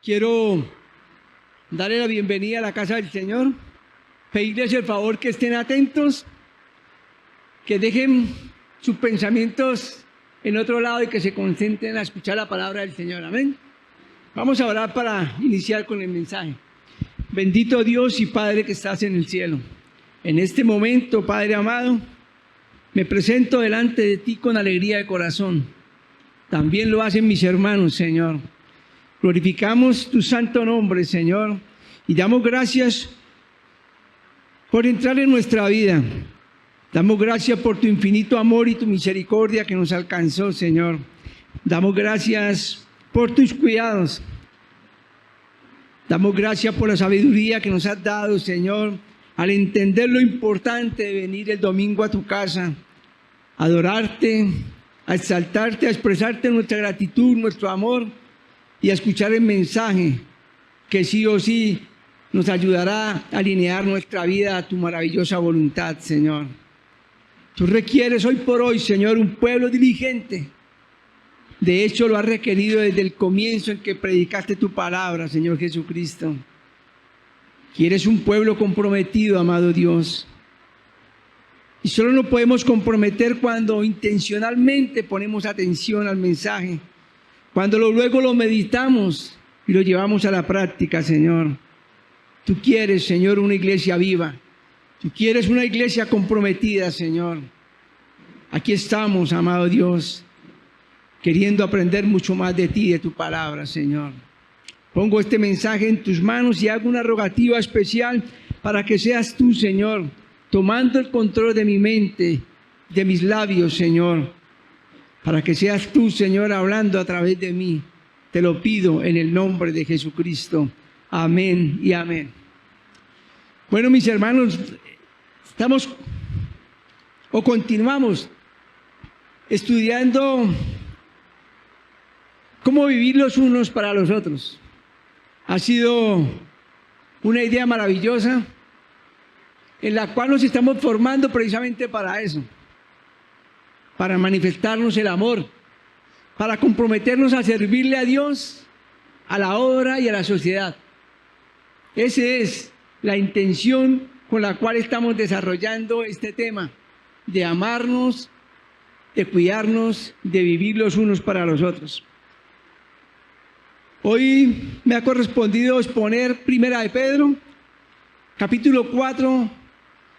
Quiero darle la bienvenida a la casa del Señor, pedirles el favor que estén atentos, que dejen sus pensamientos en otro lado y que se concentren a escuchar la palabra del Señor. Amén. Vamos a orar para iniciar con el mensaje. Bendito Dios y Padre que estás en el cielo. En este momento, Padre amado, me presento delante de ti con alegría de corazón. También lo hacen mis hermanos, Señor. Glorificamos tu santo nombre, Señor, y damos gracias por entrar en nuestra vida. Damos gracias por tu infinito amor y tu misericordia que nos alcanzó, Señor. Damos gracias por tus cuidados. Damos gracias por la sabiduría que nos has dado, Señor, al entender lo importante de venir el domingo a tu casa, a adorarte, a exaltarte, a expresarte nuestra gratitud, nuestro amor y a escuchar el mensaje que sí o sí nos ayudará a alinear nuestra vida a tu maravillosa voluntad, Señor. Tú requieres hoy por hoy, Señor, un pueblo diligente. De hecho, lo has requerido desde el comienzo en que predicaste tu palabra, Señor Jesucristo. Quieres un pueblo comprometido, amado Dios. Y solo nos podemos comprometer cuando intencionalmente ponemos atención al mensaje, cuando luego lo meditamos y lo llevamos a la práctica, Señor. Tú quieres, Señor, una iglesia viva. Tú quieres una iglesia comprometida, Señor. Aquí estamos, amado Dios, queriendo aprender mucho más de ti, de tu palabra, Señor. Pongo este mensaje en tus manos y hago una rogativa especial para que seas tú, Señor, tomando el control de mi mente, de mis labios, Señor, para que seas tú, Señor, hablando a través de mí. Te lo pido en el nombre de Jesucristo. Amén y amén. Bueno, mis hermanos, continuamos estudiando cómo vivir los unos para los otros. Ha sido una idea maravillosa en la cual nos estamos formando precisamente para eso, para manifestarnos el amor, para comprometernos a servirle a Dios, a la obra y a la sociedad. Esa es la intención con la cual estamos desarrollando este tema, de amarnos, de cuidarnos, de vivir los unos para los otros. Hoy me ha correspondido exponer Primera de Pedro, capítulo 4,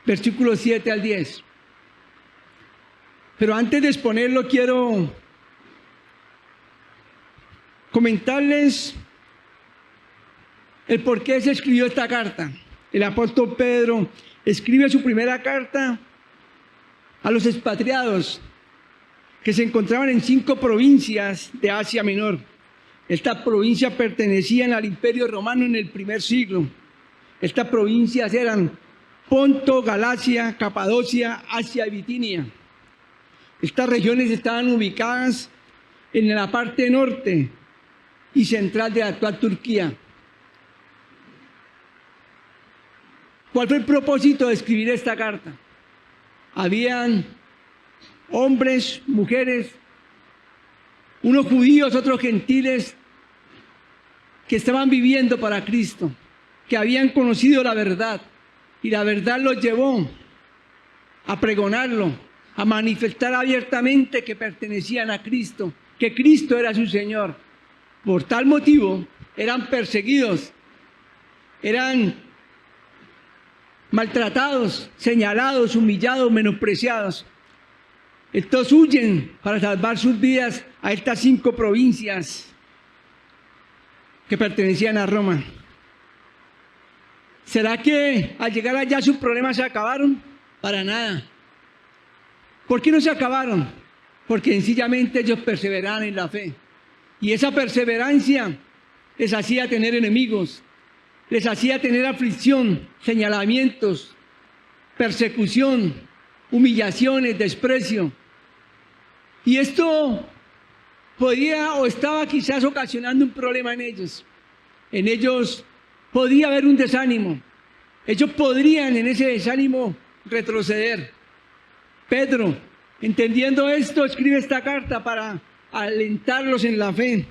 versículos 7 al 10. Pero antes de exponerlo quiero comentarles el por qué se escribió esta carta. El apóstol Pedro escribe su primera carta a los expatriados que se encontraban en 5 provincias de Asia Menor. Estas provincias pertenecían al Imperio Romano en el primer siglo. Estas provincias eran Ponto, Galacia, Capadocia, Asia y Bitinia. Estas regiones estaban ubicadas en la parte norte y central de la actual Turquía. ¿Cuál fue el propósito de escribir esta carta? Habían hombres, mujeres, unos judíos, otros gentiles, que estaban viviendo para Cristo, que habían conocido la verdad, y la verdad los llevó a pregonarlo, a manifestar abiertamente que pertenecían a Cristo, que Cristo era su Señor. Por tal motivo, eran perseguidos, eran maltratados, señalados, humillados, menospreciados. Estos huyen para salvar sus vidas a estas 5 provincias que pertenecían a Roma. ¿Será que al llegar allá sus problemas se acabaron? Para nada. ¿Por qué no se acabaron? Porque sencillamente ellos perseveraron en la fe. Y esa perseverancia les hacía tener enemigos, les hacía tener aflicción, señalamientos, persecución, humillaciones, desprecio. Y esto podía o estaba quizás ocasionando un problema en ellos. En ellos podía haber un desánimo. Ellos podrían en ese desánimo retroceder. Pedro, entendiendo esto, escribe esta carta para alentarlos en la fe.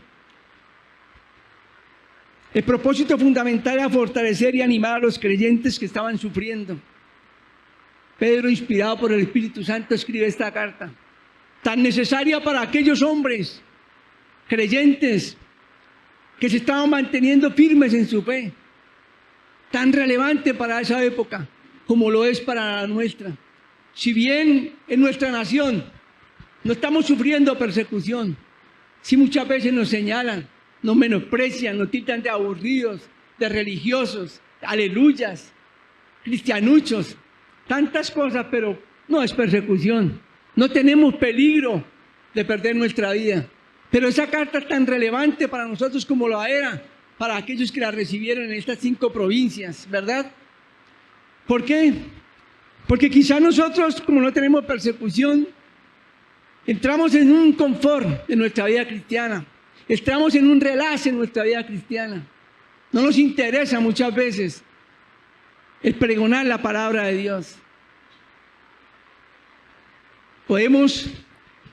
El propósito fundamental era fortalecer y animar a los creyentes que estaban sufriendo. Pedro, inspirado por el Espíritu Santo, escribe esta carta, tan necesaria para aquellos hombres creyentes que se estaban manteniendo firmes en su fe, tan relevante para esa época como lo es para la nuestra. Si bien en nuestra nación no estamos sufriendo persecución, sí muchas veces nos señalan, nos menosprecian, nos tildan de aburridos, de religiosos, aleluyas, cristianuchos, tantas cosas, pero no es persecución. No tenemos peligro de perder nuestra vida. Pero esa carta es tan relevante para nosotros como lo era para aquellos que la recibieron en estas 5 provincias, ¿verdad? ¿Por qué? Porque quizá nosotros, como no tenemos persecución, entramos en un confort en nuestra vida cristiana. Entramos en un relax en nuestra vida cristiana. No nos interesa muchas veces el pregonar la palabra de Dios. Podemos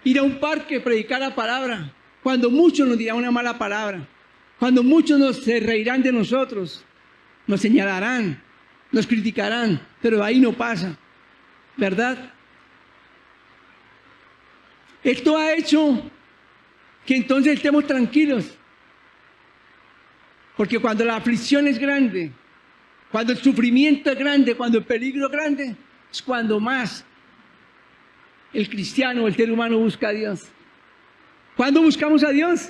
ir a un parque, predicar la palabra, cuando muchos nos dirán una mala palabra, cuando muchos se reirán de nosotros, nos señalarán, nos criticarán, pero ahí no pasa, ¿verdad? Esto ha hecho que entonces estemos tranquilos, porque cuando la aflicción es grande, cuando el sufrimiento es grande, cuando el peligro es grande, es cuando más el cristiano, el ser humano busca a Dios. ¿Cuándo buscamos a Dios?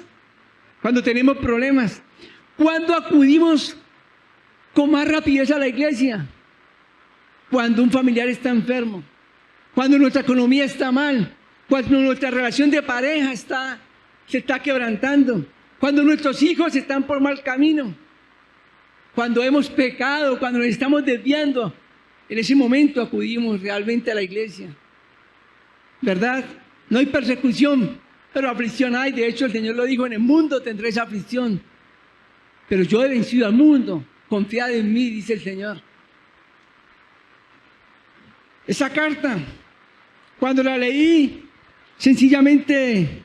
Cuando tenemos problemas. ¿Cuándo acudimos con más rapidez a la iglesia? Cuando un familiar está enfermo, cuando nuestra economía está mal, cuando nuestra relación de pareja se está quebrantando, cuando nuestros hijos están por mal camino, cuando hemos pecado, cuando nos estamos desviando. En ese momento acudimos realmente a la iglesia, ¿verdad? No hay persecución, pero aflicción hay. De hecho, el Señor lo dijo: en el mundo tendréis aflicción, pero yo he vencido al mundo. Confiad en mí, dice el Señor. Esa carta, cuando la leí, sencillamente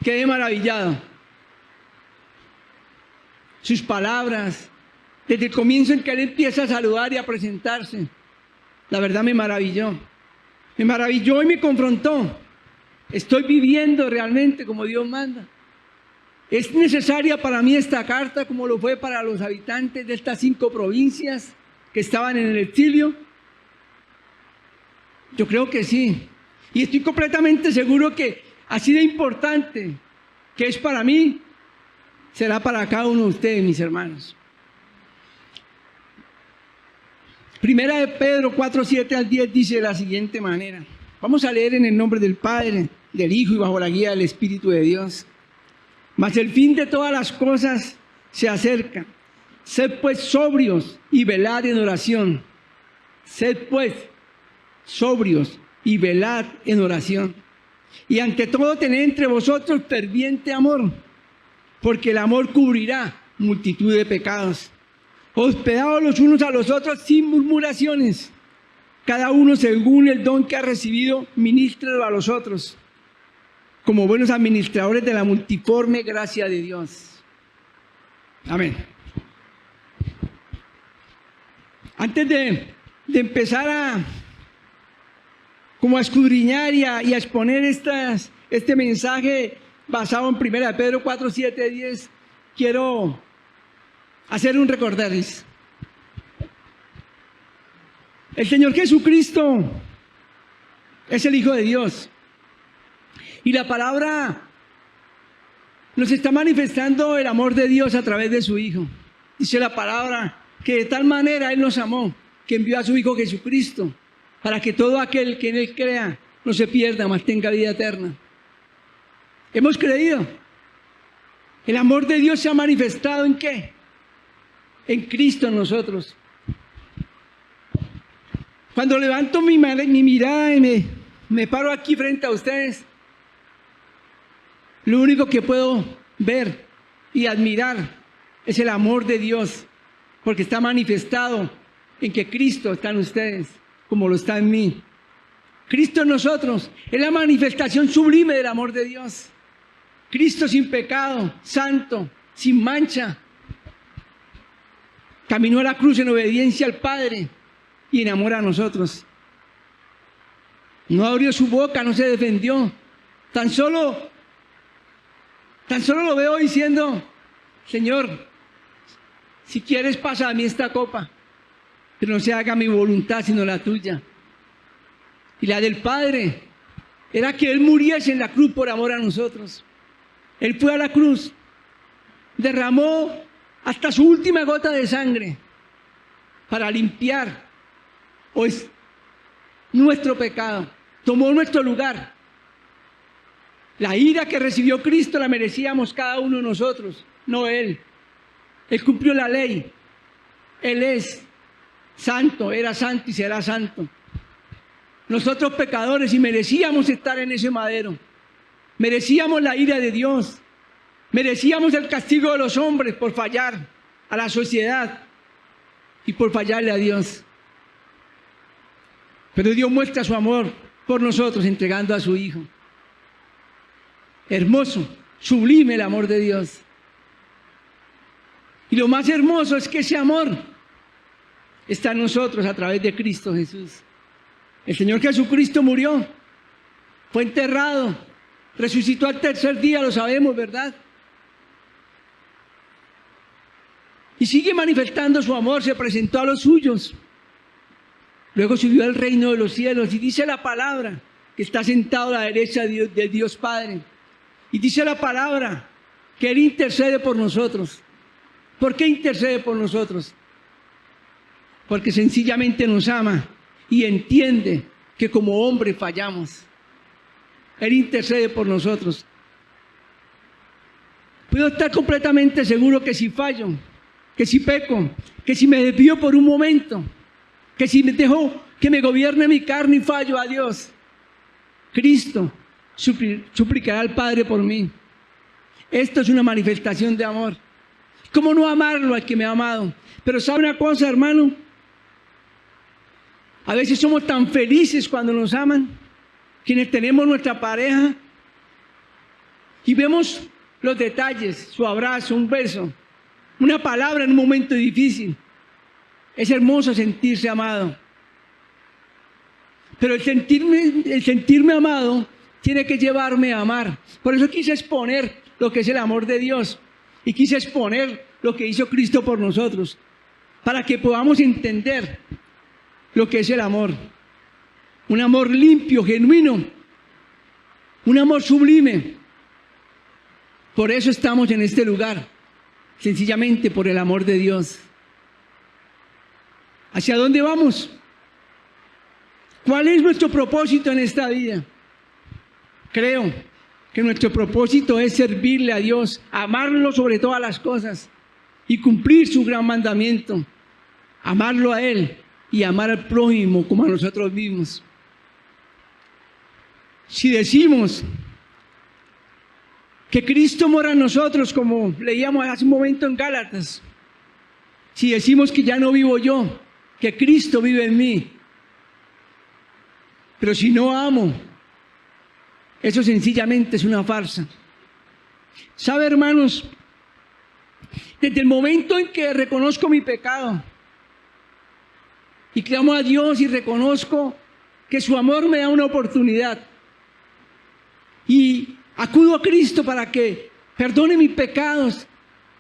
quedé maravillado. Sus palabras, desde el comienzo en que él empieza a saludar y a presentarse, la verdad me maravilló. Me maravilló y me confrontó. Estoy viviendo realmente como Dios manda. ¿Es necesaria para mí esta carta como lo fue para los habitantes de estas 5 provincias que estaban en el exilio? Yo creo que sí. Y estoy completamente seguro que así de importante que es para mí, será para cada uno de ustedes, mis hermanos. Primera de Pedro 4, 7 al 10 dice de la siguiente manera. Vamos a leer en el nombre del Padre, del Hijo y bajo la guía del Espíritu de Dios. Mas el fin de todas las cosas se acerca. Sed pues sobrios y velad en oración. Sed pues sobrios y velad en oración. Y ante todo tened entre vosotros ferviente amor, porque el amor cubrirá multitud de pecados. Hospedaos los unos a los otros sin murmuraciones. Cada uno según el don que ha recibido, ministrelo a los otros, como buenos administradores de la multiforme gracia de Dios. Amén. Antes de empezar a escudriñar y a exponer este mensaje basado en 1 Pedro 4, 7, 10, quiero hacer un recordarles. El Señor Jesucristo es el Hijo de Dios. Y la palabra nos está manifestando el amor de Dios a través de su Hijo. Dice la palabra que de tal manera Él nos amó, que envió a su Hijo Jesucristo, para que todo aquel que en Él crea no se pierda, mas tenga vida eterna. Hemos creído. El amor de Dios se ha manifestado ¿en qué? En Cristo en nosotros. Cuando levanto mi mirada y me paro aquí frente a ustedes, lo único que puedo ver y admirar es el amor de Dios, porque está manifestado en que Cristo está en ustedes, como lo está en mí. Cristo en nosotros es la manifestación sublime del amor de Dios. Cristo sin pecado, santo, sin mancha, caminó a la cruz en obediencia al Padre y en amor a nosotros. No abrió su boca, no se defendió. Tan solo lo veo diciendo: Señor, si quieres pasa a mí esta copa, pero no se haga mi voluntad sino la tuya. Y la del Padre era que Él muriese en la cruz por amor a nosotros. Él fue a la cruz, derramó hasta su última gota de sangre para limpiar pues nuestro pecado. Tomó nuestro lugar. La ira que recibió Cristo la merecíamos cada uno de nosotros, no Él. Él cumplió la ley. Él es santo, era santo y será santo. Nosotros pecadores, y merecíamos estar en ese madero. Merecíamos la ira de Dios. Merecíamos el castigo de los hombres por fallar a la sociedad y por fallarle a Dios. Pero Dios muestra su amor por nosotros entregando a su Hijo. Hermoso, sublime el amor de Dios. Y lo más hermoso es que ese amor está en nosotros a través de Cristo Jesús. El Señor Jesucristo murió, fue enterrado, resucitó al tercer día, lo sabemos, ¿verdad? Y sigue manifestando su amor, se presentó a los suyos. Luego subió al reino de los cielos y dice la palabra que está sentado a la derecha de Dios Padre. Y dice la palabra que Él intercede por nosotros. ¿Por qué intercede por nosotros? Porque sencillamente nos ama y entiende que como hombres fallamos. Él intercede por nosotros. Puedo estar completamente seguro que si fallo, que si peco, que si me desvío por un momento, que si me dejo que me gobierne mi carne y fallo a Dios, Cristo suplicará al Padre por mí. Esto es una manifestación de amor. ¿Cómo no amarlo al que me ha amado? Pero ¿sabe una cosa, hermano? A veces somos tan felices cuando nos aman, quienes tenemos nuestra pareja, y vemos los detalles, su abrazo, un beso, una palabra en un momento difícil. Es hermoso sentirse amado. Pero el sentirme amado tiene que llevarme a amar. Por eso quise exponer lo que es el amor de Dios. Y quise exponer lo que hizo Cristo por nosotros. Para que podamos entender lo que es el amor. Un amor limpio, genuino. Un amor sublime. Por eso estamos en este lugar. Sencillamente por el amor de Dios. ¿Hacia dónde vamos? ¿Cuál es nuestro propósito en esta vida? Creo que nuestro propósito es servirle a Dios, amarlo sobre todas las cosas y cumplir su gran mandamiento. Amarlo a Él y amar al prójimo como a nosotros mismos. Si decimos que Cristo mora en nosotros, como leíamos hace un momento en Gálatas, si decimos que ya no vivo yo, que Cristo vive en mí, pero si no amo, eso sencillamente es una farsa. ¿Sabe, hermanos? Desde el momento en que reconozco mi pecado y clamo a Dios y reconozco que su amor me da una oportunidad y acudo a Cristo para que perdone mis pecados,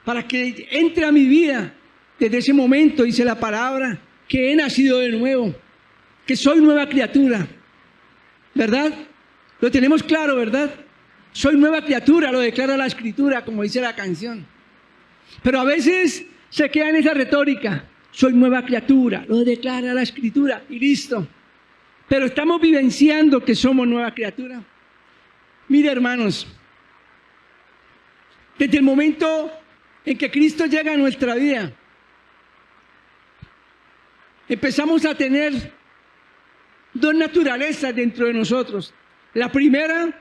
para que entre a mi vida, desde ese momento dice la palabra que he nacido de nuevo, que soy nueva criatura, ¿verdad? Lo tenemos claro, ¿verdad? Soy nueva criatura, lo declara la Escritura, como dice la canción. Pero a veces se queda en esa retórica, soy nueva criatura, lo declara la Escritura y listo. Pero estamos vivenciando que somos nueva criatura. Mire, hermanos, desde el momento en que Cristo llega a nuestra vida, empezamos a tener dos naturalezas dentro de nosotros. La primera,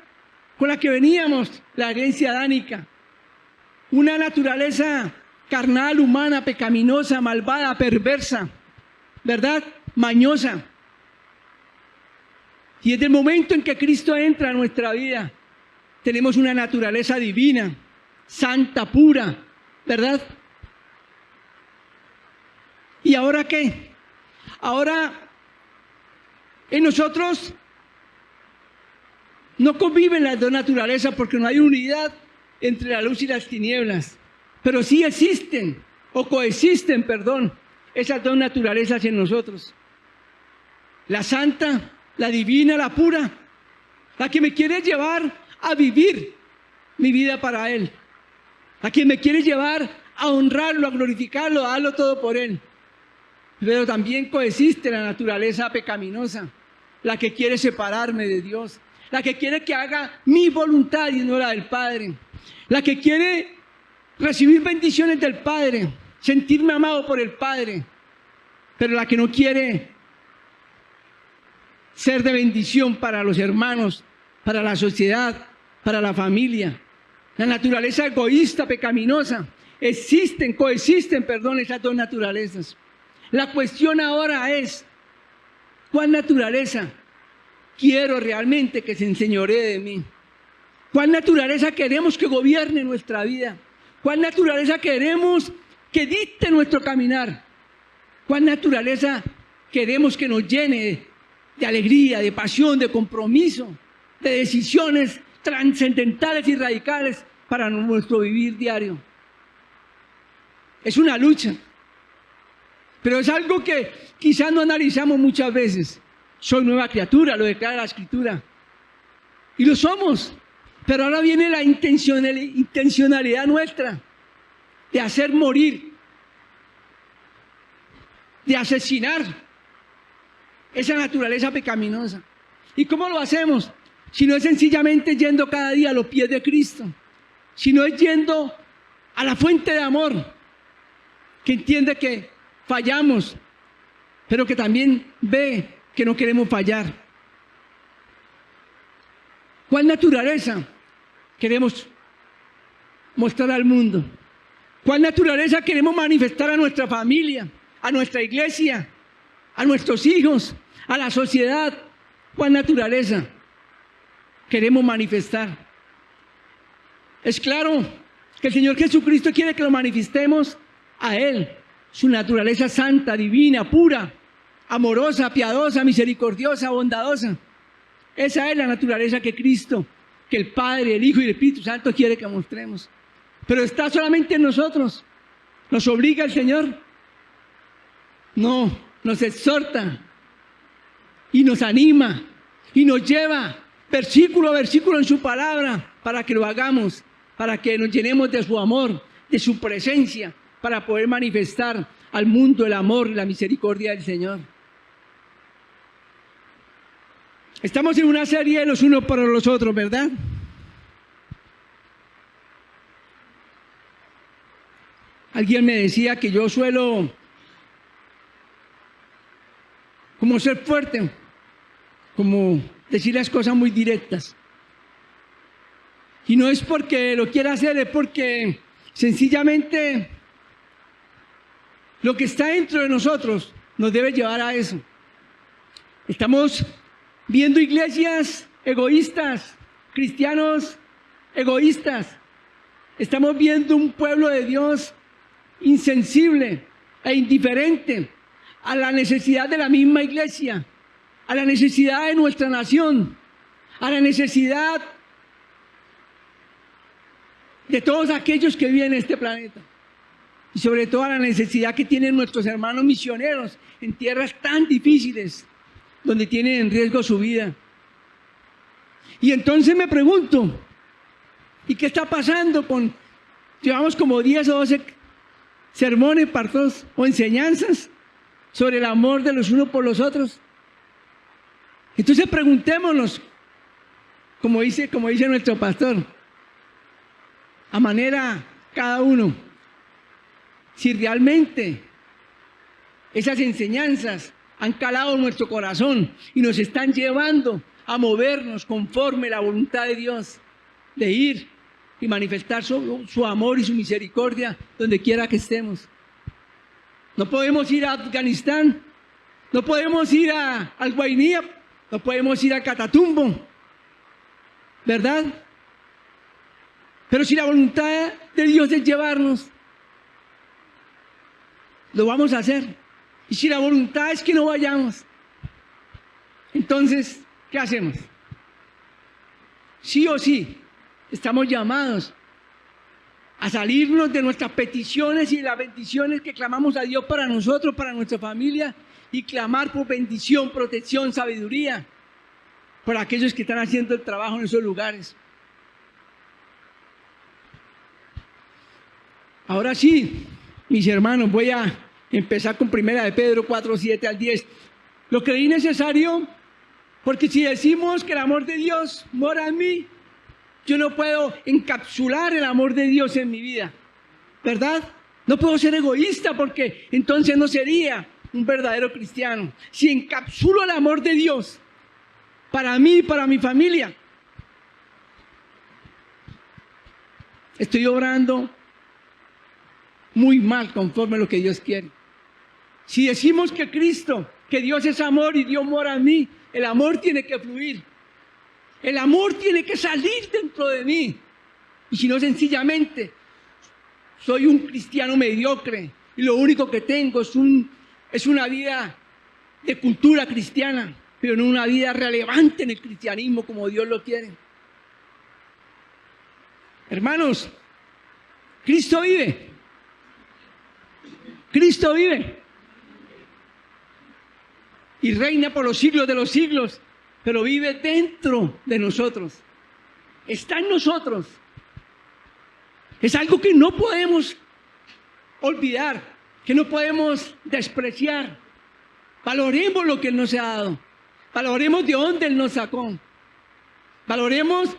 con la que veníamos, la herencia adánica. Una naturaleza carnal, humana, pecaminosa, malvada, perversa, ¿verdad? Mañosa. Y desde el momento en que Cristo entra a nuestra vida, tenemos una naturaleza divina, santa, pura, ¿verdad? ¿Y ahora qué? Ahora en nosotros no conviven las dos naturalezas porque no hay unidad entre la luz y las tinieblas, pero sí existen, o coexisten, perdón, esas dos naturalezas en nosotros. La santa, la divina, la pura, la que me quiere llevar a vivir mi vida para Él, la que me quiere llevar a honrarlo, a glorificarlo, a darlo todo por Él. Pero también coexiste la naturaleza pecaminosa, la que quiere separarme de Dios, la que quiere que haga mi voluntad y no la del Padre, la que quiere recibir bendiciones del Padre, sentirme amado por el Padre, pero la que no quiere ser de bendición para los hermanos, para la sociedad, para la familia. La naturaleza egoísta, pecaminosa, coexisten, esas dos naturalezas. La cuestión ahora es, ¿cuál naturaleza quiero realmente que se enseñoree de mí? ¿Cuál naturaleza queremos que gobierne nuestra vida? ¿Cuál naturaleza queremos que dicte nuestro caminar? ¿Cuál naturaleza queremos que nos llene de alegría, de pasión, de compromiso, de decisiones trascendentales y radicales para nuestro vivir diario? Es una lucha, pero es algo que quizás no analizamos muchas veces. Soy nueva criatura, lo declara la Escritura, y lo somos, pero ahora viene la intencionalidad nuestra de hacer morir, de asesinar esa naturaleza pecaminosa. ¿Y cómo lo hacemos? Si no es sencillamente yendo cada día a los pies de Cristo, si no es yendo a la fuente de amor, que entiende que fallamos, pero que también ve que no queremos fallar. ¿Cuál naturaleza queremos mostrar al mundo? ¿Cuál naturaleza queremos manifestar a nuestra familia, a nuestra iglesia, a nuestros hijos, a la sociedad? ¿Cuál naturaleza queremos manifestar? Es claro que el Señor Jesucristo quiere que lo manifestemos a Él, su naturaleza santa, divina, pura, amorosa, piadosa, misericordiosa, bondadosa. Esa es la naturaleza que Cristo, que el Padre, el Hijo y el Espíritu Santo quiere que mostremos. Pero está solamente en nosotros. ¿Nos obliga el Señor? No, nos exhorta y nos anima y nos lleva versículo a versículo en su palabra para que lo hagamos, para que nos llenemos de su amor, de su presencia, para poder manifestar al mundo el amor y la misericordia del Señor. Estamos en una serie de los unos para los otros, ¿verdad? Alguien me decía que yo suelo como ser fuerte, como decir las cosas muy directas. Y no es porque lo quiera hacer, es porque sencillamente lo que está dentro de nosotros nos debe llevar a eso. Estamos viendo iglesias egoístas, cristianos egoístas. Estamos viendo un pueblo de Dios insensible e indiferente a la necesidad de la misma iglesia, a la necesidad de nuestra nación, a la necesidad de todos aquellos que viven en este planeta. Y sobre todo a la necesidad que tienen nuestros hermanos misioneros en tierras tan difíciles, donde tienen en riesgo su vida. Y entonces me pregunto, ¿y qué está pasando con, llevamos como 10 o 12 sermones, partos o enseñanzas sobre el amor de los unos por los otros? Entonces preguntémonos, como dice nuestro pastor, a manera cada uno, si realmente esas enseñanzas han calado en nuestro corazón y nos están llevando a movernos conforme la voluntad de Dios, de ir y manifestar su amor y su misericordia donde quiera que estemos. No podemos ir a Afganistán, no podemos ir al Guainía, no podemos ir a Catatumbo, ¿verdad? Pero si la voluntad de Dios es llevarnos, lo vamos a hacer. Y si la voluntad es que no vayamos, entonces, ¿qué hacemos? Sí o sí, estamos llamados a salirnos de nuestras peticiones y de las bendiciones que clamamos a Dios para nosotros, para nuestra familia, y clamar por bendición, protección, sabiduría, por aquellos que están haciendo el trabajo en esos lugares. Ahora sí, mis hermanos, voy a empezar con 1 de Pedro 4, 7 al 10. Lo creí necesario porque si decimos que el amor de Dios mora en mí, yo no puedo encapsular el amor de Dios en mi vida, ¿verdad? No puedo ser egoísta porque entonces no sería un verdadero cristiano. Si encapsulo el amor de Dios para mí y para mi familia, estoy obrando muy mal conforme a lo que Dios quiere. Si decimos que Cristo, que Dios es amor y Dios mora en mí, el amor tiene que fluir. El amor tiene que salir dentro de mí. Y si no, sencillamente, soy un cristiano mediocre y lo único que tengo es una vida de cultura cristiana, pero no una vida relevante en el cristianismo como Dios lo quiere. Hermanos, Cristo vive. Cristo vive. Y reina por los siglos de los siglos, pero vive dentro de nosotros. Está en nosotros. Es algo que no podemos olvidar, que no podemos despreciar. Valoremos lo que Él nos ha dado. Valoremos de dónde Él nos sacó. Valoremos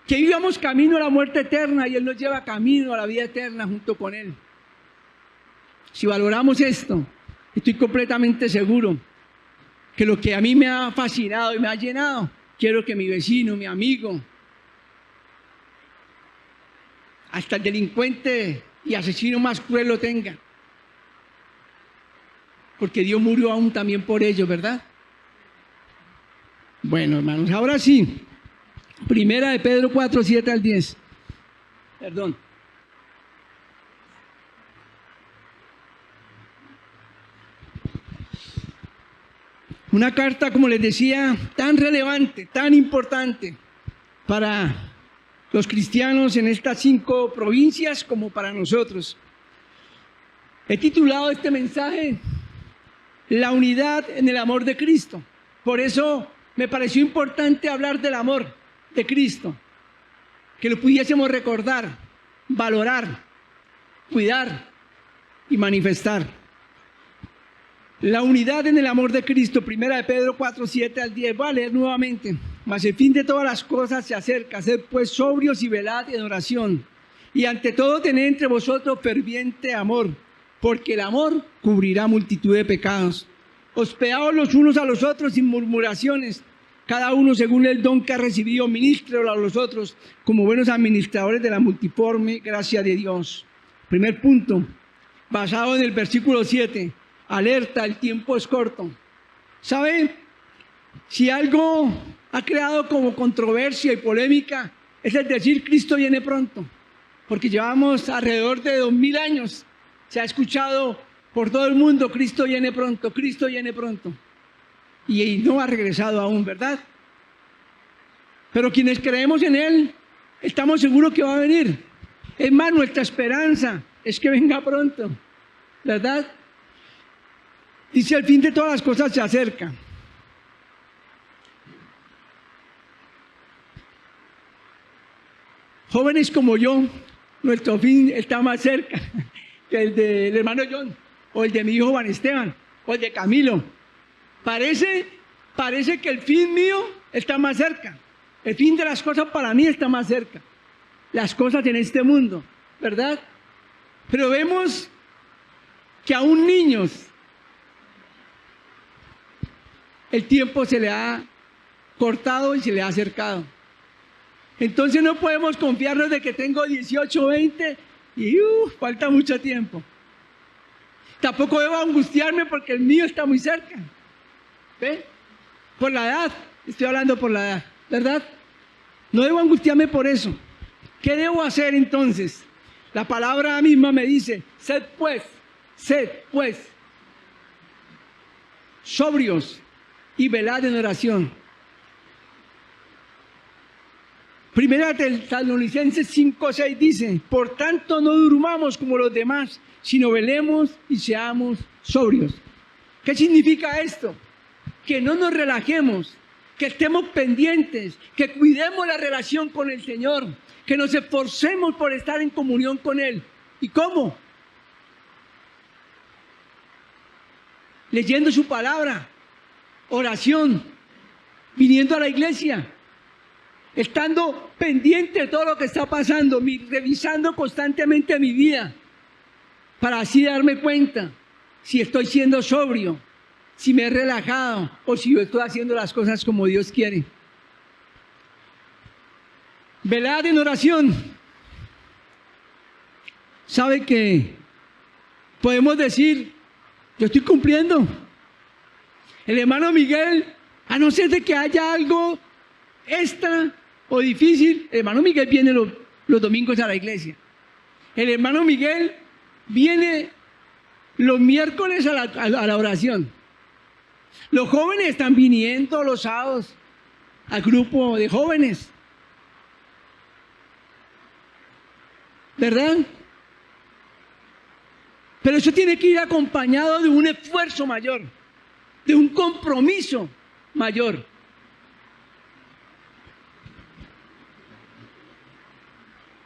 que íbamos camino a la muerte eterna y Él nos lleva camino a la vida eterna junto con Él. Si valoramos esto, estoy completamente seguro que lo que a mí me ha fascinado y me ha llenado, quiero que mi vecino, mi amigo, hasta el delincuente y asesino más cruel lo tenga. Porque Dios murió aún también por ellos, ¿verdad? Bueno, hermanos, ahora sí. 1 de Pedro 4, 7 al 10. Perdón. Una carta, como les decía, tan relevante, tan importante para los cristianos en estas 5 provincias como para nosotros. He titulado este mensaje La unidad en el amor de Cristo. Por eso me pareció importante hablar del amor de Cristo, que lo pudiésemos recordar, valorar, cuidar y manifestar. La unidad en el amor de Cristo, 1 de Pedro 4, 7 al 10. Voy a leer nuevamente. Mas el fin de todas las cosas se acerca. Sed pues sobrios y velad en oración. Y ante todo tened entre vosotros ferviente amor, porque el amor cubrirá multitud de pecados. Hospedaos los unos a los otros sin murmuraciones. Cada uno según el don que ha recibido, ministrelo a los otros como buenos administradores de la multiforme gracia de Dios. Primer punto, basado en el versículo 7. Alerta, el tiempo es corto. ¿Sabe? Si algo ha creado como controversia y polémica, es el decir Cristo viene pronto. Porque llevamos alrededor de 2000 años. Se ha escuchado por todo el mundo, Cristo viene pronto, Cristo viene pronto. Y no ha regresado aún, ¿verdad? Pero quienes creemos en Él, estamos seguros que va a venir. Es más, nuestra esperanza es que venga pronto, ¿verdad? Dice, el fin de todas las cosas se acerca. Jóvenes como yo, nuestro fin está más cerca que el del hermano John, o el de mi hijo Juan Esteban, o el de Camilo. Parece que el fin mío está más cerca. El fin de las cosas para mí está más cerca. Las cosas en este mundo, ¿verdad? Pero vemos que aún niños, el tiempo se le ha cortado y se le ha acercado. Entonces no podemos confiarnos de que tengo 18, 20 y falta mucho tiempo. Tampoco debo angustiarme porque el mío está muy cerca. ¿Ve? Por la edad, estoy hablando por la edad, ¿verdad? No debo angustiarme por eso. ¿Qué debo hacer entonces? La palabra misma me dice, sed pues. sobrios y velad en oración. Primera Tesalonicenses 5:6 dice: por tanto no durmamos como los demás, sino velemos y seamos sobrios. ¿Qué significa esto? Que no nos relajemos, que estemos pendientes, que cuidemos la relación con el Señor, que nos esforcemos por estar en comunión con Él. ¿Y cómo? Leyendo su palabra, oración, viniendo a la iglesia, estando pendiente de todo lo que está pasando, revisando constantemente mi vida, para así darme cuenta si estoy siendo sobrio, si me he relajado o si yo estoy haciendo las cosas como Dios quiere. Velad en oración. ¿Sabe que podemos decir, yo estoy cumpliendo? El hermano Miguel, a no ser de que haya algo extra o difícil, el hermano Miguel viene los domingos a la iglesia. El hermano Miguel viene los miércoles a la oración. Los jóvenes están viniendo los sábados al grupo de jóvenes, ¿verdad? Pero eso tiene que ir acompañado de un esfuerzo mayor, de un compromiso mayor.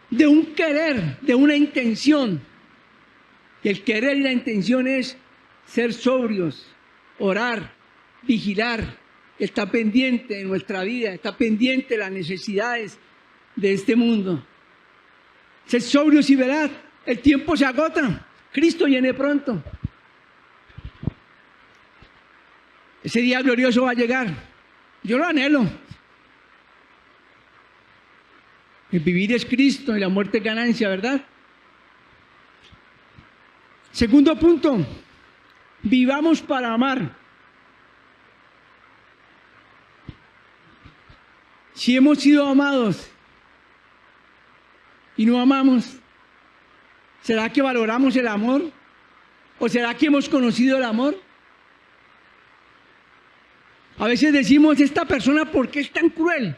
De un querer, de una intención. Y el querer y la intención es ser sobrios, orar, vigilar, estar pendiente de nuestra vida, estar pendiente de las necesidades de este mundo. Ser sobrios y velad. El tiempo se agota. Cristo viene pronto. Ese día glorioso va a llegar. Yo lo anhelo. El vivir es Cristo y la muerte es ganancia, ¿verdad? Segundo punto, vivamos para amar. Si hemos sido amados y no amamos, ¿será que valoramos el amor? ¿O será que hemos conocido el amor? A veces decimos, esta persona, ¿por qué es tan cruel?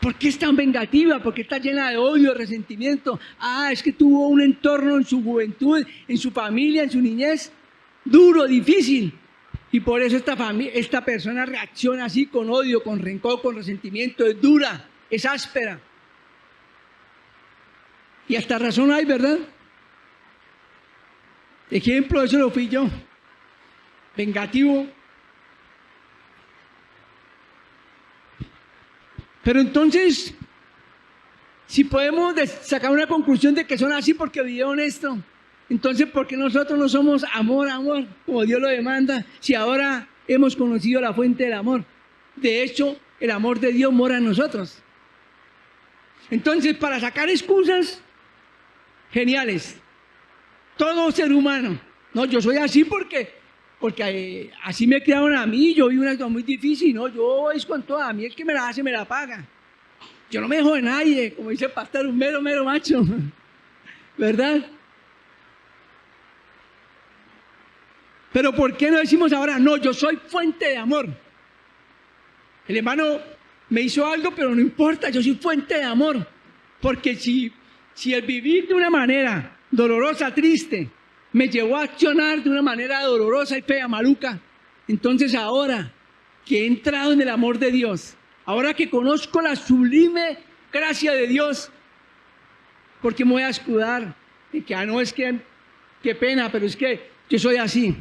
¿Por qué es tan vengativa? ¿Por qué está llena de odio, de resentimiento? Ah, es que tuvo un entorno en su juventud, en su familia, en su niñez, duro, difícil. Y por eso esta persona reacciona así, con odio, con rencor, con resentimiento. Es dura, es áspera. Y hasta razón hay, ¿verdad? Ejemplo de eso lo fui yo. Vengativo. Pero entonces, si podemos sacar una conclusión de que son así porque vivieron esto, entonces ¿por qué nosotros no somos amor, amor, como Dios lo demanda, si ahora hemos conocido la fuente del amor? De hecho, el amor de Dios mora en nosotros. Entonces, para sacar excusas geniales, todo ser humano, no, yo soy así porque así me criaron a mí, yo vi una cosa muy difícil, no, yo es con toda, a mí el que me la hace me la paga. Yo no me dejo de nadie, como dice el pastor, un mero macho, ¿verdad? Pero ¿por qué no decimos ahora, no, yo soy fuente de amor? El hermano me hizo algo, pero no importa, yo soy fuente de amor. Porque si el vivir de una manera dolorosa, triste, me llevó a accionar de una manera dolorosa y fea, maluca, entonces ahora que he entrado en el amor de Dios, ahora que conozco la sublime gracia de Dios, ¿por qué me voy a escudar? Y que, no, es que, qué pena, pero es que yo soy así.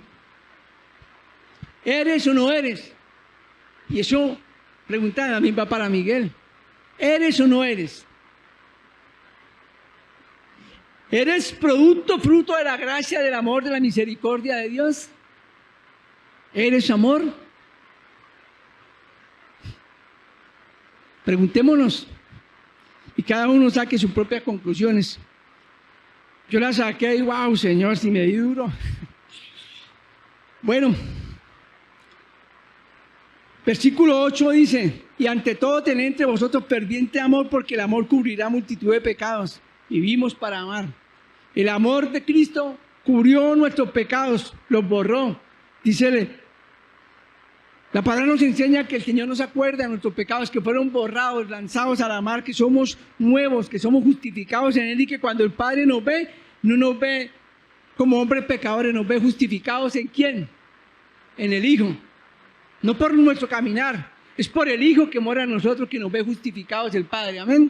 ¿Eres o no eres? Y eso, pregunta a mí va para Miguel. ¿Eres o no eres? ¿Eres fruto de la gracia, del amor, de la misericordia de Dios? ¿Eres amor? Preguntémonos y cada uno saque sus propias conclusiones. Yo las saqué y wow, Señor, si me di duro. Bueno, versículo 8 dice, y ante todo tened entre vosotros ferviente amor, porque el amor cubrirá multitud de pecados. Vivimos para amar. El amor de Cristo cubrió nuestros pecados, los borró. Dice La palabra nos enseña que el Señor nos acuerda de nuestros pecados que fueron borrados, lanzados a la mar, que somos nuevos, que somos justificados en Él y que cuando el Padre nos ve, no nos ve como hombres pecadores, nos ve justificados ¿en quién? En el Hijo. No por nuestro caminar, es por el Hijo que mora en nosotros que nos ve justificados el Padre. Amén.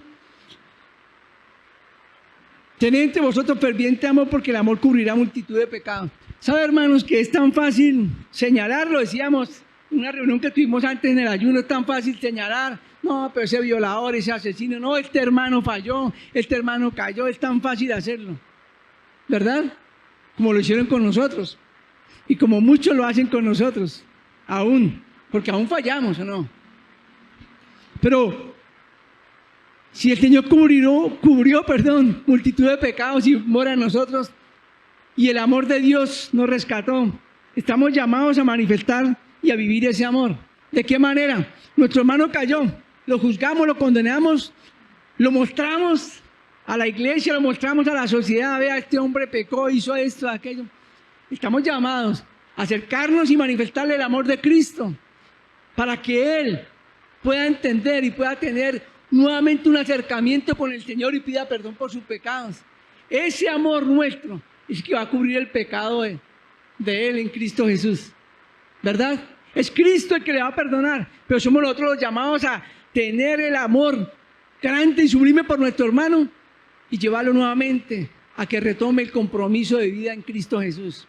Tened entre vosotros ferviente amor porque el amor cubrirá multitud de pecados. ¿Sabe, hermanos, que es tan fácil señalarlo? Decíamos en una reunión que tuvimos antes en el ayuno, es tan fácil señalar, no, pero ese violador, ese asesino, no, este hermano falló, este hermano cayó, es tan fácil hacerlo, ¿verdad? Como lo hicieron con nosotros y como muchos lo hacen con nosotros, aún, porque aún fallamos, ¿o no? Pero si el Señor cubrió, multitud de pecados y mora en nosotros, y el amor de Dios nos rescató, estamos llamados a manifestar y a vivir ese amor. ¿De qué manera? Nuestro hermano cayó, lo juzgamos, lo condenamos, lo mostramos a la iglesia, lo mostramos a la sociedad, vea, este hombre pecó, hizo esto, aquello. Estamos llamados a acercarnos y manifestarle el amor de Cristo para que Él pueda entender y pueda tener nuevamente un acercamiento con el Señor y pida perdón por sus pecados. Ese amor nuestro es que va a cubrir el pecado de Él en Cristo Jesús, ¿verdad? Es Cristo el que le va a perdonar, pero somos nosotros los llamados a tener el amor grande y sublime por nuestro hermano y llevarlo nuevamente a que retome el compromiso de vida en Cristo Jesús,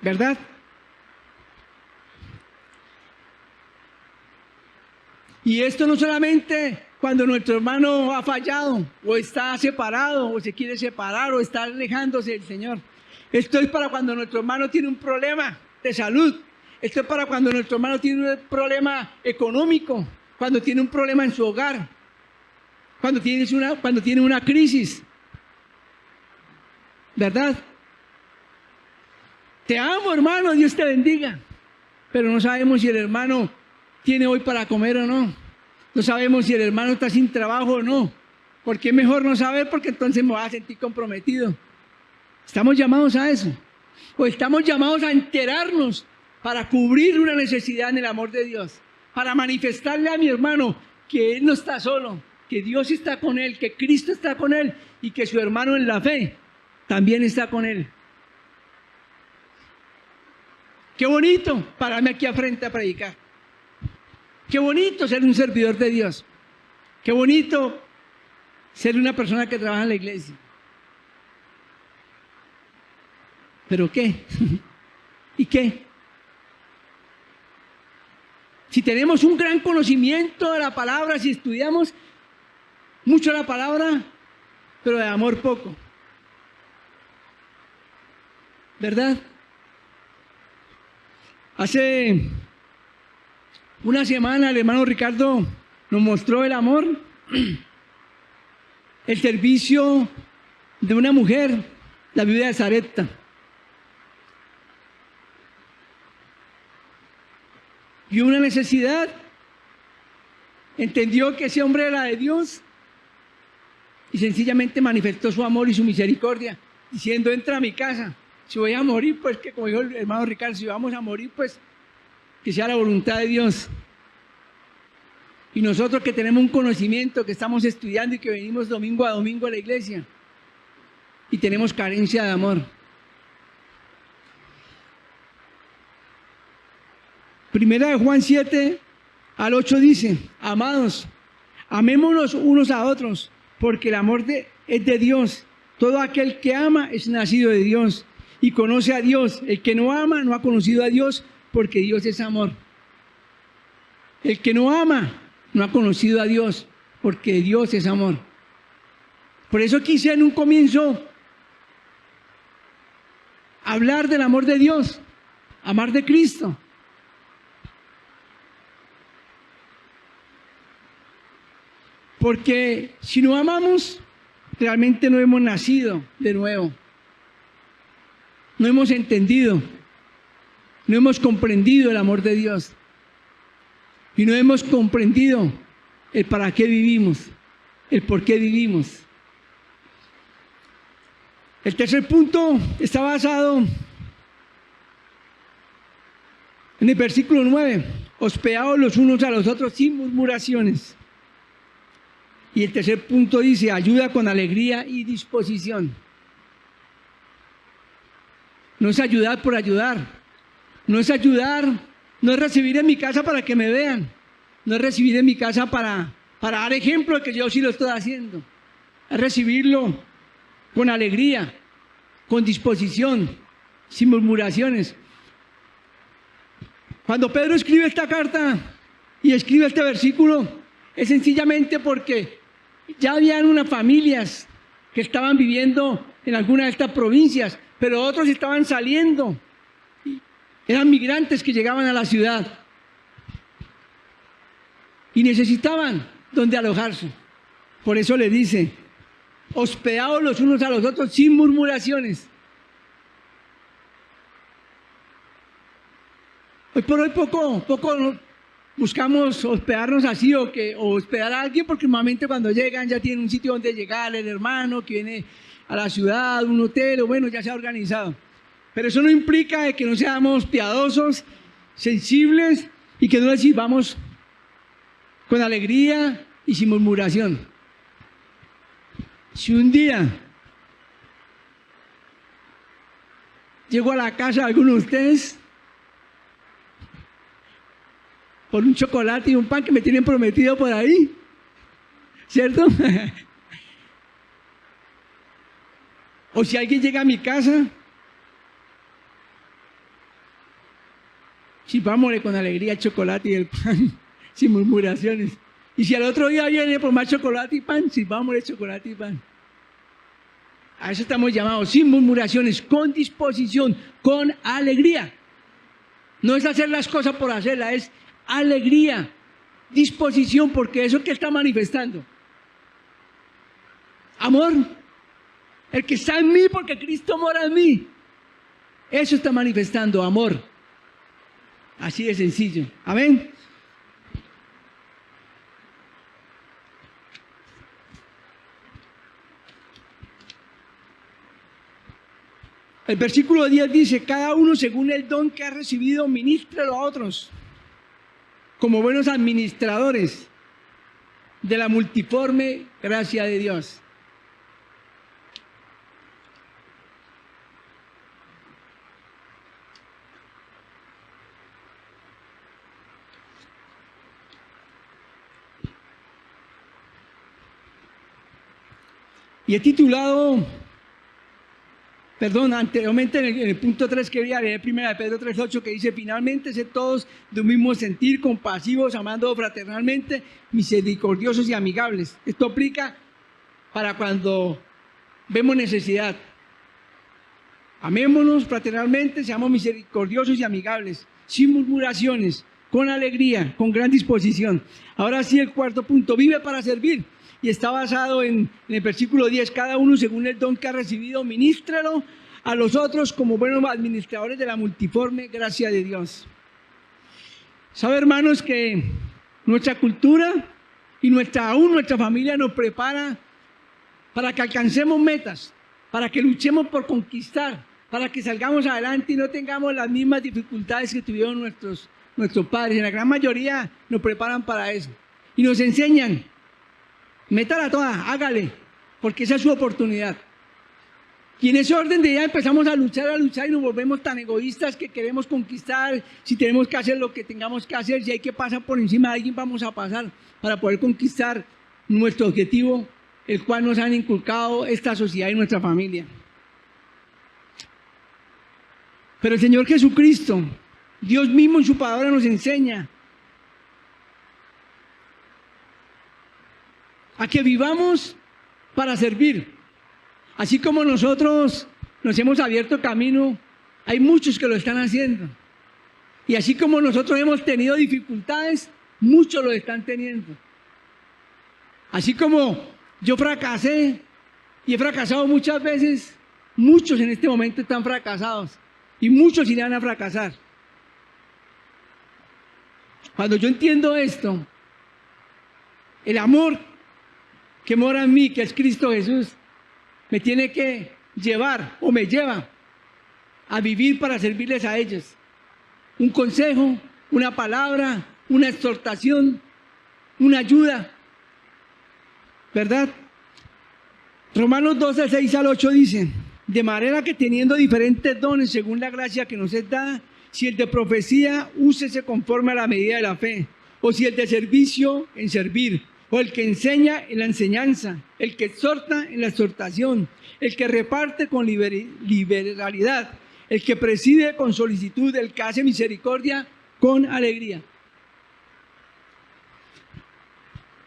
¿verdad? Y esto no solamente cuando nuestro hermano ha fallado, o está separado, o se quiere separar, o está alejándose del Señor. Esto es para cuando nuestro hermano tiene un problema de salud. Esto es para cuando nuestro hermano tiene un problema económico, cuando tiene un problema en su hogar, cuando tiene una crisis. ¿Verdad? Te amo, hermano, Dios te bendiga. Pero no sabemos si el hermano tiene hoy para comer o no. No sabemos si el hermano está sin trabajo o no. Porque es mejor no saber, porque entonces me voy a sentir comprometido. Estamos llamados a eso. O estamos llamados a enterarnos para cubrir una necesidad en el amor de Dios. Para manifestarle a mi hermano que él no está solo, que Dios está con él, que Cristo está con él y que su hermano en la fe también está con él. Qué bonito pararme aquí a frente a predicar. Qué bonito ser un servidor de Dios. Qué bonito ser una persona que trabaja en la iglesia. ¿Pero qué? ¿Y qué? Si tenemos un gran conocimiento de la palabra, si estudiamos mucho la palabra, pero de amor poco. ¿Verdad? Hace una semana el hermano Ricardo nos mostró el amor, el servicio de una mujer, la viuda de Sarepta. Vio una necesidad, entendió que ese hombre era de Dios y sencillamente manifestó su amor y su misericordia, diciendo: entra a mi casa, si voy a morir, pues que como dijo el hermano Ricardo, si vamos a morir, pues que sea la voluntad de Dios. Y nosotros que tenemos un conocimiento, que estamos estudiando y que venimos domingo a domingo a la iglesia y tenemos carencia de amor. Primera de Juan 7 al 8 dice: amados, amémonos unos a otros, porque el amor es de Dios. Todo aquel que ama es nacido de Dios y conoce a Dios. El que no ama no ha conocido a Dios, porque Dios es amor. El que no ama no ha conocido a Dios, porque Dios es amor. Por eso quise en un comienzo hablar del amor de Dios, amar de Cristo. Porque si no amamos, realmente no hemos nacido de nuevo. No hemos entendido, no hemos comprendido el amor de Dios. Y no hemos comprendido el para qué vivimos, el por qué vivimos. El tercer punto está basado En el versículo 9, hospedaos los unos a los otros sin murmuraciones. Y el tercer punto dice, ayuda con alegría y disposición. No es ayudar por ayudar. No es ayudar, no es recibir en mi casa para que me vean. No es recibir en mi casa para dar ejemplo de que yo sí lo estoy haciendo. Es recibirlo con alegría, con disposición, sin murmuraciones. Cuando Pedro escribe esta carta y escribe este versículo, es sencillamente porque ya habían unas familias que estaban viviendo en alguna de estas provincias, pero otros estaban saliendo. Eran migrantes que llegaban a la ciudad y necesitaban donde alojarse. Por eso le dice, hospedaos los unos a los otros sin murmuraciones. Hoy por hoy poco buscamos hospedarnos así o hospedar a alguien, porque normalmente cuando llegan ya tienen un sitio donde llegar, el hermano que viene a la ciudad, un hotel, o bueno, ya se ha organizado. Pero eso no implica de que no seamos piadosos, sensibles y que no les sirvamos con alegría y sin murmuración. Si un día llego a la casa de alguno de ustedes por un chocolate y un pan que me tienen prometido por ahí, ¿cierto? O si alguien llega a mi casa, sirvámosle con alegría el chocolate y el pan, sin murmuraciones. Y si al otro día viene por más chocolate y pan, sirvámosle chocolate y pan. A eso estamos llamados, sin murmuraciones, con disposición, con alegría. No es hacer las cosas por hacerlas, es alegría, disposición, porque eso que está manifestando. Amor, el que está en mí porque Cristo mora en mí. Eso está manifestando amor. Así de sencillo. Amén. El versículo 10 dice, cada uno según el don que ha recibido, ministrelo a otros, como buenos administradores de la multiforme gracia de Dios. Y he titulado, anteriormente en el punto 3 que quería leer, 1 Pedro 3:8, que dice, finalmente sed todos de un mismo sentir, compasivos, amando fraternalmente, misericordiosos y amigables. Esto aplica para cuando vemos necesidad. Amémonos fraternalmente, seamos misericordiosos y amigables, sin murmuraciones, con alegría, con gran disposición. Ahora sí, el cuarto punto, vive para servir. Y está basado en el versículo 10, cada uno según el don que ha recibido, ministralo a los otros como buenos administradores de la multiforme gracia de Dios. ¿Sabe, hermanos, que nuestra cultura y aún nuestra familia nos prepara para que alcancemos metas, para que luchemos por conquistar, para que salgamos adelante y no tengamos las mismas dificultades que tuvieron nuestros padres? En la gran mayoría nos preparan para eso y nos enseñan, métala toda, hágale, porque esa es su oportunidad. Y en ese orden de idea empezamos a luchar y nos volvemos tan egoístas que queremos conquistar. Si tenemos que hacer lo que tengamos que hacer, si hay que pasar por encima de alguien, vamos a pasar para poder conquistar nuestro objetivo, el cual nos han inculcado esta sociedad y nuestra familia. Pero el Señor Jesucristo, Dios mismo en su palabra nos enseña a que vivamos para servir. Así como nosotros nos hemos abierto camino, hay muchos que lo están haciendo. Y así como nosotros hemos tenido dificultades, muchos lo están teniendo. Así como yo fracasé y he fracasado muchas veces, muchos en este momento están fracasados y muchos irán a fracasar. Cuando yo entiendo esto, el amor que mora en mí, que es Cristo Jesús, me tiene que llevar o me lleva a vivir para servirles a ellos. un consejo, una palabra, una exhortación, una ayuda, ¿verdad? Romanos 12, 6 al 8 dice: de manera que teniendo diferentes dones según la gracia que nos es dada, si el de profecía, úsese conforme a la medida de la fe, o si el de servicio, en servir, o el que enseña, en la enseñanza, el que exhorta, en la exhortación, el que reparte con liberalidad, el que preside con solicitud, el que hace misericordia con alegría.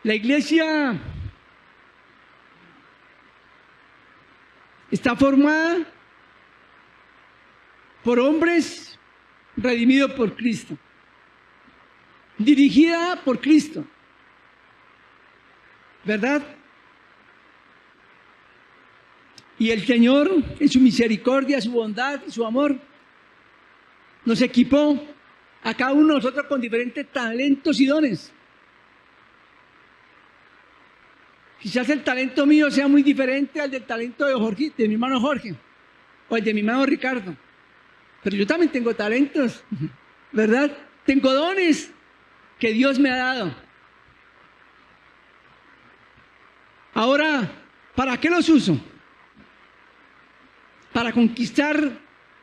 La iglesia está formada por hombres redimidos por Cristo, dirigida por Cristo, ¿verdad? Y el Señor, en su misericordia, su bondad, su amor, nos equipó a cada uno de nosotros con diferentes talentos y dones. Quizás el talento mío sea muy diferente al del talento de Jorge, de mi hermano Jorge, o el de mi hermano Ricardo. Pero yo también tengo talentos, ¿verdad? Tengo dones que Dios me ha dado. Ahora, ¿para qué los uso? Para conquistar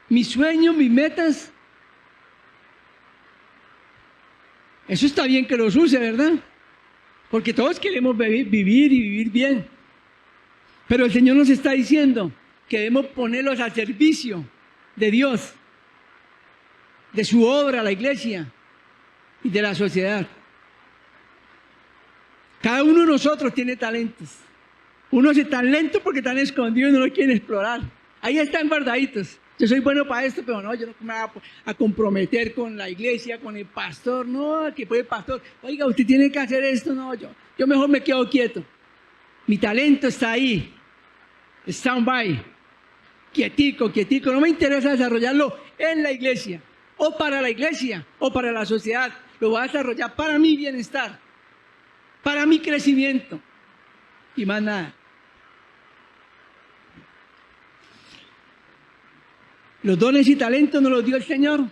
mis sueños, mis metas. Eso está bien que los use, ¿verdad? Porque todos queremos vivir y vivir bien. Pero el Señor nos está diciendo que debemos ponerlos al servicio de Dios, de su obra, la iglesia y de la sociedad. Cada uno de nosotros tiene talentos. Unos están lentos porque están escondidos y no lo quieren explorar. Ahí están guardaditos. Yo soy bueno para esto, pero no, yo no me voy a comprometer con la iglesia, con el pastor. No, que fue el pastor. Oiga, usted tiene que hacer esto. No, yo mejor me quedo quieto. Mi talento está ahí. Stand by. Quietico, quietico. No me interesa desarrollarlo en la iglesia, o para la iglesia, o para la sociedad. Lo voy a desarrollar para mi bienestar, para mi crecimiento. Y más nada. Los dones y talentos nos los dio el Señor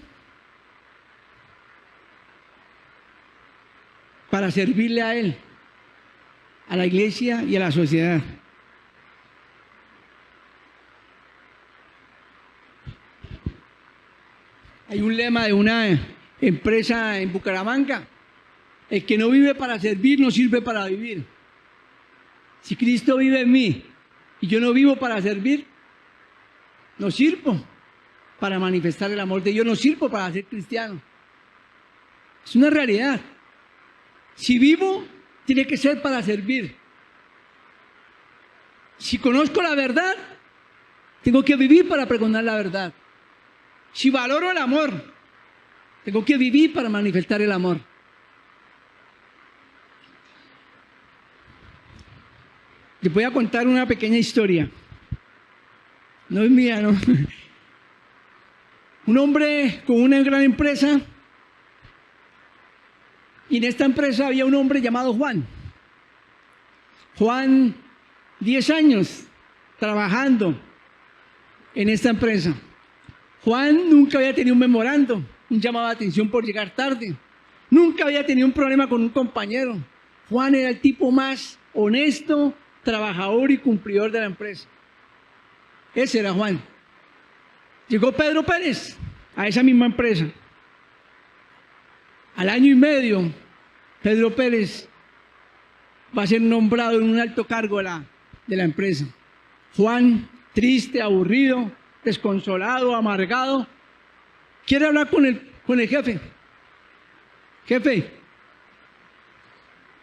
para servirle a Él, a la iglesia y a la sociedad. Hay un lema de una empresa en Bucaramanga: el que no vive para servir no sirve para vivir. Si Cristo vive en mí y yo no vivo para servir, no sirvo para manifestar el amor de Dios, no sirvo para ser cristiano. Es una realidad. Si vivo, tiene que ser para servir. Si conozco la verdad, tengo que vivir para pregonar la verdad. Si valoro el amor, tengo que vivir para manifestar el amor. Les voy a contar una pequeña historia. No es mía, no. Un hombre con una gran empresa, y en esta empresa había un hombre llamado Juan. Juan, 10 años trabajando en esta empresa. Juan nunca había tenido un memorando, un llamado de atención por llegar tarde. Nunca había tenido un problema con un compañero. Juan era el tipo más honesto, trabajador y cumplidor de la empresa. Ese era Juan. Llegó Pedro Pérez a esa misma empresa. Al año y medio, Pedro Pérez va a ser nombrado en un alto cargo de la empresa. Juan, triste, aburrido, desconsolado, amargado, quiere hablar con el jefe. Jefe,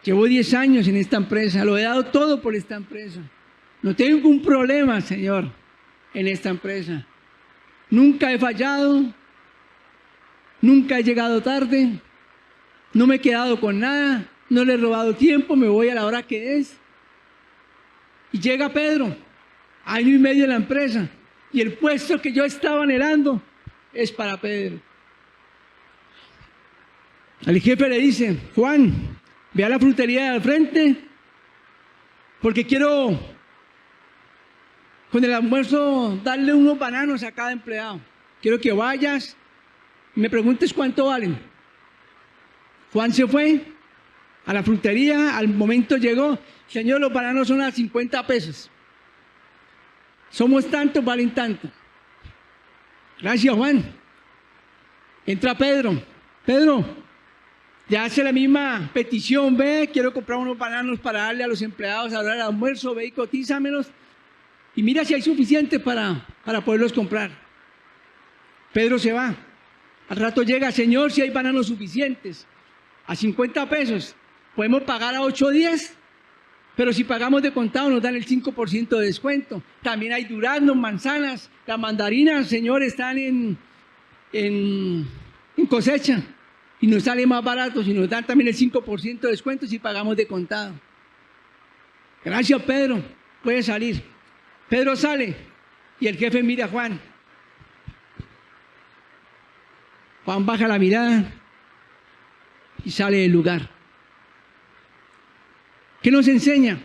llevo 10 años en esta empresa, lo he dado todo por esta empresa. No tengo ningún problema, señor, en esta empresa. Nunca he fallado, nunca he llegado tarde, no me he quedado con nada, no le he robado tiempo, me voy a la hora que es. Y llega Pedro, año y medio en la empresa, y el puesto que yo estaba anhelando es para Pedro. Al jefe le dice: Juan, ve a la frutería de al frente, porque quiero con el almuerzo darle unos bananos a cada empleado. Quiero que vayas Me preguntes cuánto valen. Juan se fue a la frutería, al momento llegó, señor, los bananos son a 50 pesos. Somos tantos, valen tanto. Gracias, Juan. Entra Pedro. Pedro, ya hace la misma petición, ve, quiero comprar unos bananos para darle a los empleados a la hora del almuerzo, ve y cotízamelos. Y mira si hay suficiente para poderlos comprar. Pedro se va. Al rato llega, señor, si hay bananos suficientes. A 50 pesos. Podemos pagar a 8.10. Pero si pagamos de contado nos dan el 5% de descuento. También hay duraznos, manzanas, las mandarinas, señor, están en cosecha. Y nos sale más barato si nos dan también el 5% de descuento si pagamos de contado. Gracias, Pedro. Puede salir. Pedro sale y el jefe mira a Juan. Juan baja la mirada y sale del lugar. ¿Qué nos enseña?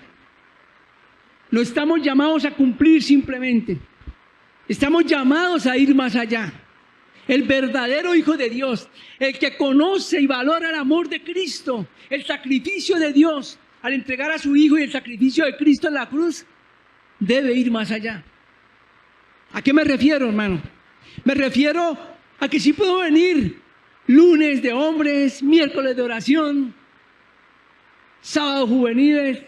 No estamos llamados a cumplir simplemente. Estamos llamados a ir más allá. El verdadero Hijo de Dios, el que conoce y valora el amor de Cristo, el sacrificio de Dios al entregar a su Hijo y el sacrificio de Cristo en la cruz, debe ir más allá. ¿A qué me refiero, hermano? Me refiero a que sí puedo venir lunes de hombres, miércoles de oración, sábados juveniles,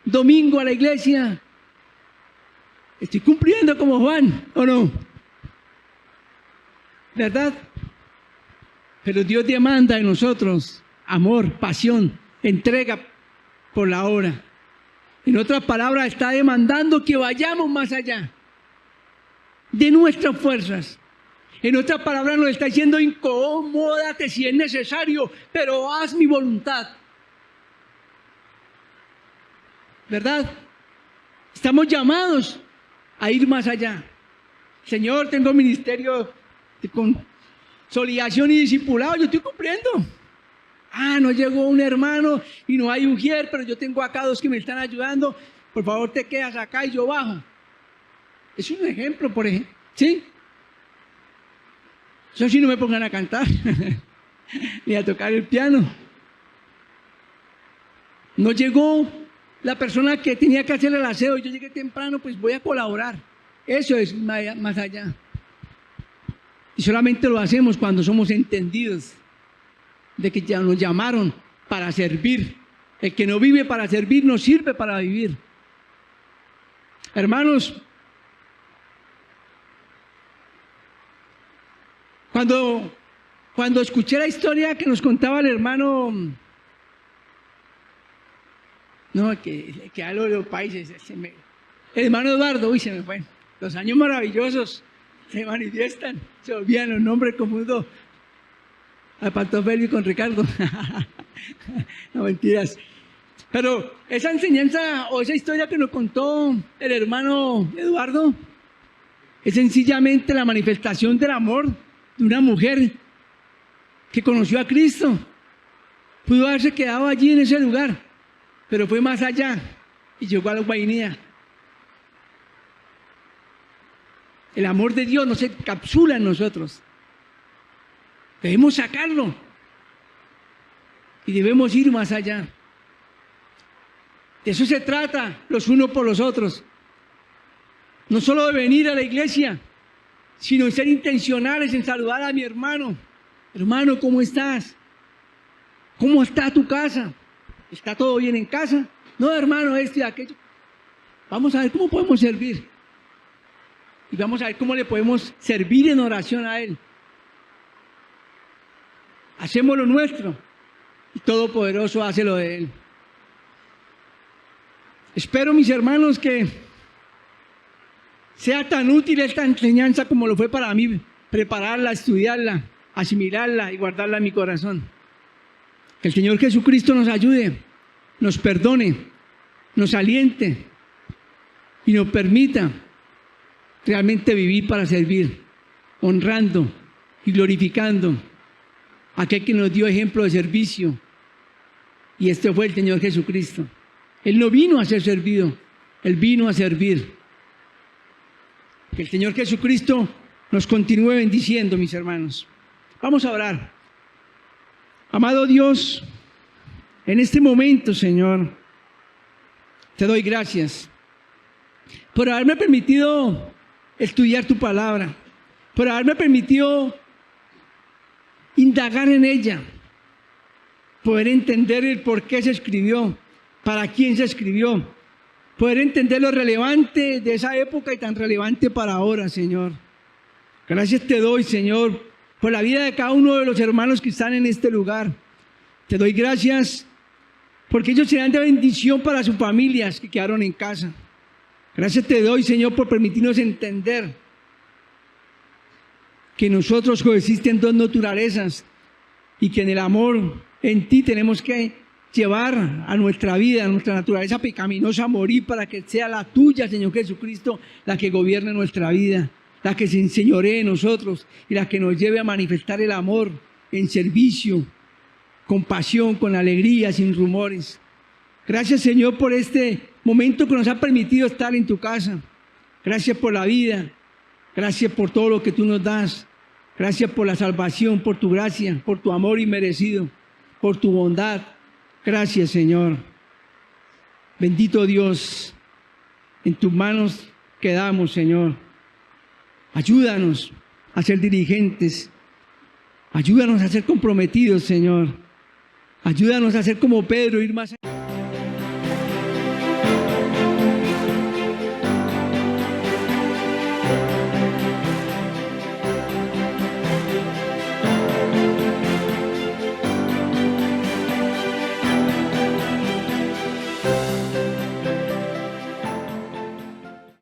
domingo a la iglesia. ¿Estoy cumpliendo como Juan o no? ¿Verdad? Pero Dios demanda de nosotros amor, pasión, entrega por la obra. En otras palabras, está demandando que vayamos más allá de nuestras fuerzas. En otras palabras, nos está diciendo: incomódate si es necesario, pero haz mi voluntad. ¿Verdad? Estamos llamados a ir más allá. Señor, tengo ministerio de consolidación y discipulado, yo estoy cumpliendo. Ah, no llegó un hermano y no hay ujier, pero yo tengo acá dos que me están ayudando. Por favor, te quedas acá y yo bajo. Es un ejemplo, por ejemplo. ¿Sí? Eso sí, no me pongan a cantar ni a tocar el piano. No llegó la persona que tenía que hacer el aseo, yo llegué temprano, pues voy a colaborar. Eso es más allá. Y solamente lo hacemos cuando somos entendidos de que ya nos llamaron para servir. El que no vive para servir no sirve para vivir. Hermanos, cuando escuché la historia que nos contaba el hermano, no, que hablo de los países, el hermano Eduardo, uy, se me fue. Los años maravillosos se manifiestan, se olvidan los nombres, confundo a Pantofel con Ricardo. No, mentiras. Pero esa enseñanza o esa historia que nos contó el hermano Eduardo es sencillamente la manifestación del amor de una mujer que conoció a Cristo. Pudo haberse quedado allí en ese lugar, pero fue más allá y llegó a la Guainía. El amor de Dios no se encapsula en nosotros. Debemos sacarlo y debemos ir más allá. De eso se trata, los unos por los otros. No solo de venir a la iglesia, sino en ser intencionales en saludar a mi hermano. Hermano, ¿cómo estás? ¿Cómo está tu casa? ¿Está todo bien en casa? No, hermano, esto y aquello. Vamos a ver cómo podemos servir. Y vamos a ver cómo le podemos servir en oración a Él. Hacemos lo nuestro y Todopoderoso hace lo de Él. Espero, mis hermanos, que sea tan útil esta enseñanza como lo fue para mí, prepararla, estudiarla, asimilarla y guardarla en mi corazón. Que el Señor Jesucristo nos ayude, nos perdone, nos aliente y nos permita realmente vivir para servir, honrando y glorificando a aquel que nos dio ejemplo de servicio. Y este fue el Señor Jesucristo. Él no vino a ser servido, Él vino a servir. Que el Señor Jesucristo nos continúe bendiciendo, mis hermanos. Vamos a orar. Amado Dios, en este momento, Señor, te doy gracias por haberme permitido estudiar tu palabra, por haberme permitido indagar en ella, poder entender el por qué se escribió, para quién se escribió, poder entender lo relevante de esa época y tan relevante para ahora, Señor. Gracias te doy, Señor, por la vida de cada uno de los hermanos que están en este lugar. Te doy gracias porque ellos serán de bendición para sus familias que quedaron en casa. Gracias te doy, Señor, por permitirnos entender que nosotros coexisten dos naturalezas y que en el amor en ti tenemos que llevar a nuestra vida, a nuestra naturaleza pecaminosa a morir para que sea la tuya, Señor Jesucristo, la que gobierne nuestra vida, la que se enseñoree en nosotros y la que nos lleve a manifestar el amor en servicio, con pasión, con alegría, sin rumores. Gracias, Señor, por este momento que nos ha permitido estar en tu casa. Gracias por la vida. Gracias por todo lo que tú nos das. Gracias por la salvación, por tu gracia, por tu amor inmerecido, por tu bondad. Gracias, Señor. Bendito Dios, en tus manos quedamos, Señor. Ayúdanos a ser dirigentes. Ayúdanos a ser comprometidos, Señor. Ayúdanos a ser como Pedro, ir más allá.